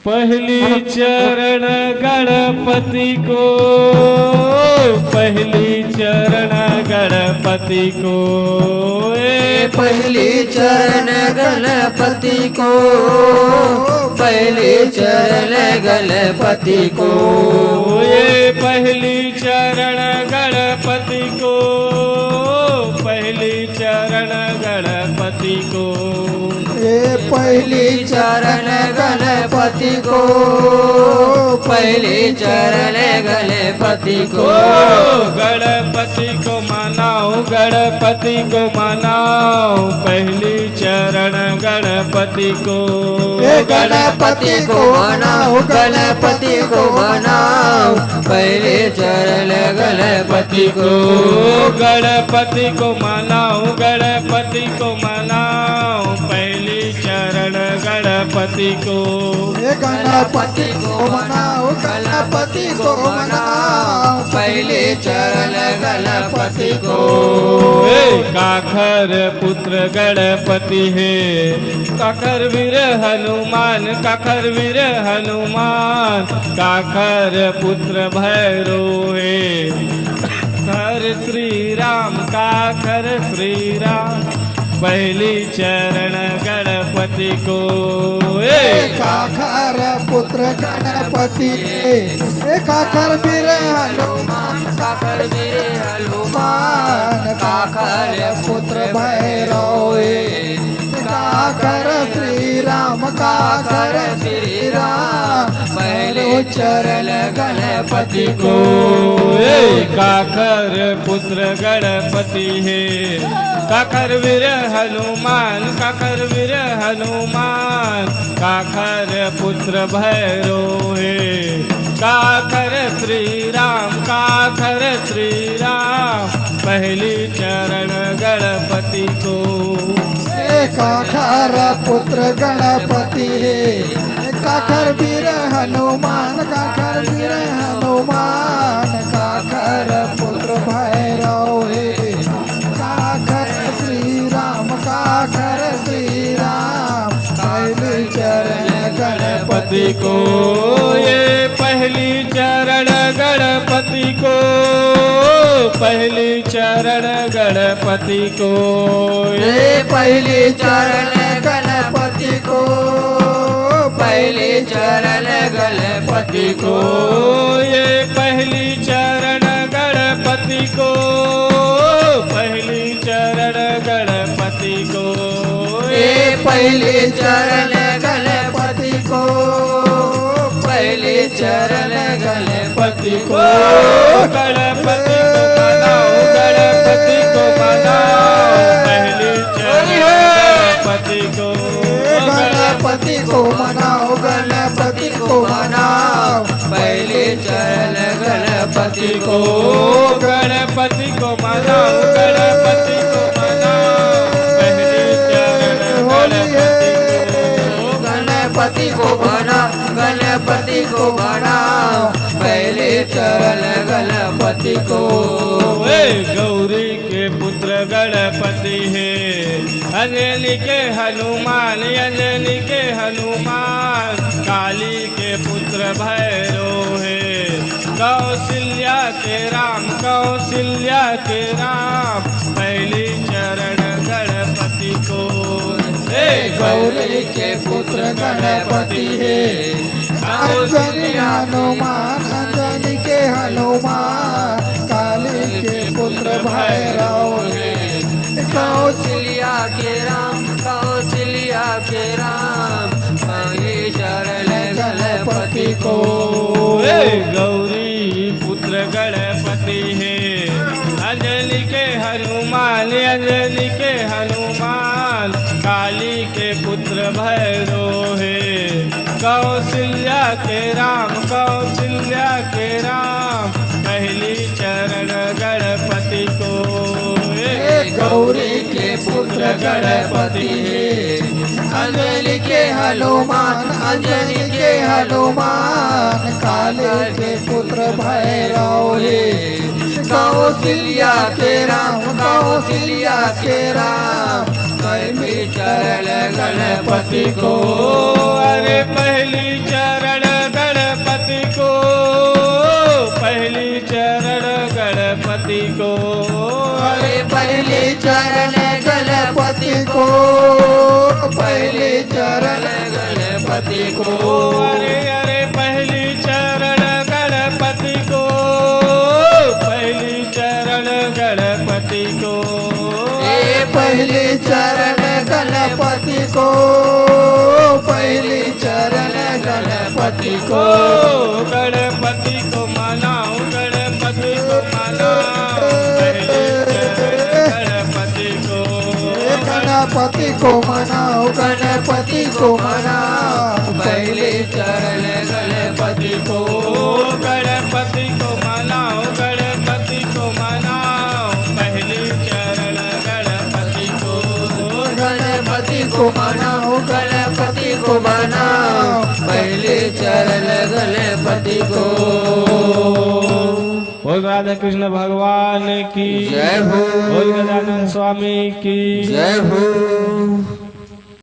पहली चरण गणपति को, पहली चरण गणपति को, पहली चरण गणपति को, पहली चरण गणपति को, ये पहली चरण गणपति को, पहली चरण गणपति को, ये पहली चरण गणपति को, पहली चरण गणपति को, गणपति को मनाओ, गणपति को मनाओ, पहली चरण गणपति को, गणपति को मनाओ, गणपति को मनाओ, पहले चरण गणपति को, गणपति को मनाओ, गणपति को मनाओ, पहली चरण गणपति को, गणपति को मनाओ, गणपति को मनाओ, पहले चरण गणपति को, काखर पुत्र गणपति है, काखर वीर हनुमान, काखर वीर हनुमान, काखर पुत्र भैरव है, काखर श्री राम, काखर श्री राम, पहली चरण गणपति को, काखर पुत्र गणपति, काखर वीर हनुमान, काखर वीर हनुमान, काखर पुत्र भैरव, काखर श्री राम, काखर श्री राम, पहले चरण गणपति को, काखर पुत्र गणपति है, काखर वीर हनुमान, काखर वीर हनुमान, काखर पुत्र भैरव है, काखर श्री राम, काखर श्री राम, पहली चरण गणपति को, काखर पुत्र गणपति है, काखर वीर हनुमान, काखर वीर हनुमान, काखर पुत्र भैरव है, काखर श्री राम, काखर श्री राम, पहली चरण गणपति को, ये पहली चरण गणपति को, पहली चरण गणपति को, ये पहली चरण गणपति को, पहली चरण गणपति को, ये पहली चरण गणपति को, पहली चरण गणपति को, ये पहली चरण गणपति को, पहली चरण गणपति को, गणपति को मनाओ, गणपति को मनाओ, पहली चरण गणपति को, गणपति को मनाओ, गणपति को मनाओ, पहले चरण गणपति को, गणपति को मनाओ, गणपति को मनाओ, पहली चरण गणपति को मनाओ, गणपति को मनाओ, पहले चरण गणपति को, गौरी के पुत्र गणपति है, अंजनी के हनुमान, अंजनी के हनुमान, काली के पुत्र भैरव है, कौशल्या के राम, कौशल्या के राम, पहली चरण गणपति को, गौरी के पुत्र गणपति है, अंजनी हनुमान, अंजनी के हनुमान, काली के पुत्र भैरव है, कौशल्या के राम, कौशल्या के राम, पहली चरण गणपति को, गौरी पुत्र गणपति है, अंजनी के हनुमान, अंजनी के हनुमान, काली के पुत्र भैरव है, कौशल्या के राम, कौशल्या के राम, पहली चरण गणपति को, गौरी के पुत्र गणपति है, अंजनी के हनुमान, अंजनी के हनुमान, काले के पुत्र भैरव है, कौशल्या के राम, कौशल्या के राम, पहली चरण गणपति को, अरे पहली चरण पहले चरण गणपति को अरे अरे पहली चरण गणपति को, पहली चरण गणपति को, पहले चरण गणपति को, पहले चरण गणपति को, गणपति को मनाओ, गणपति को मनाओ, पहले चरण गणपति को, गणपति को मनाओ, गणपति को मनाओ, पहले चरण गणपति को, गणपति को मनाओ, गणपति को मनाओ, पहले चरण गणपति को, गणपति को मनाओ, गणपति को मनाओ, पहले चरण गणपति को। बोल राधा कृष्ण भगवान की जय हो। बोल गजानन स्वामी की जय हो।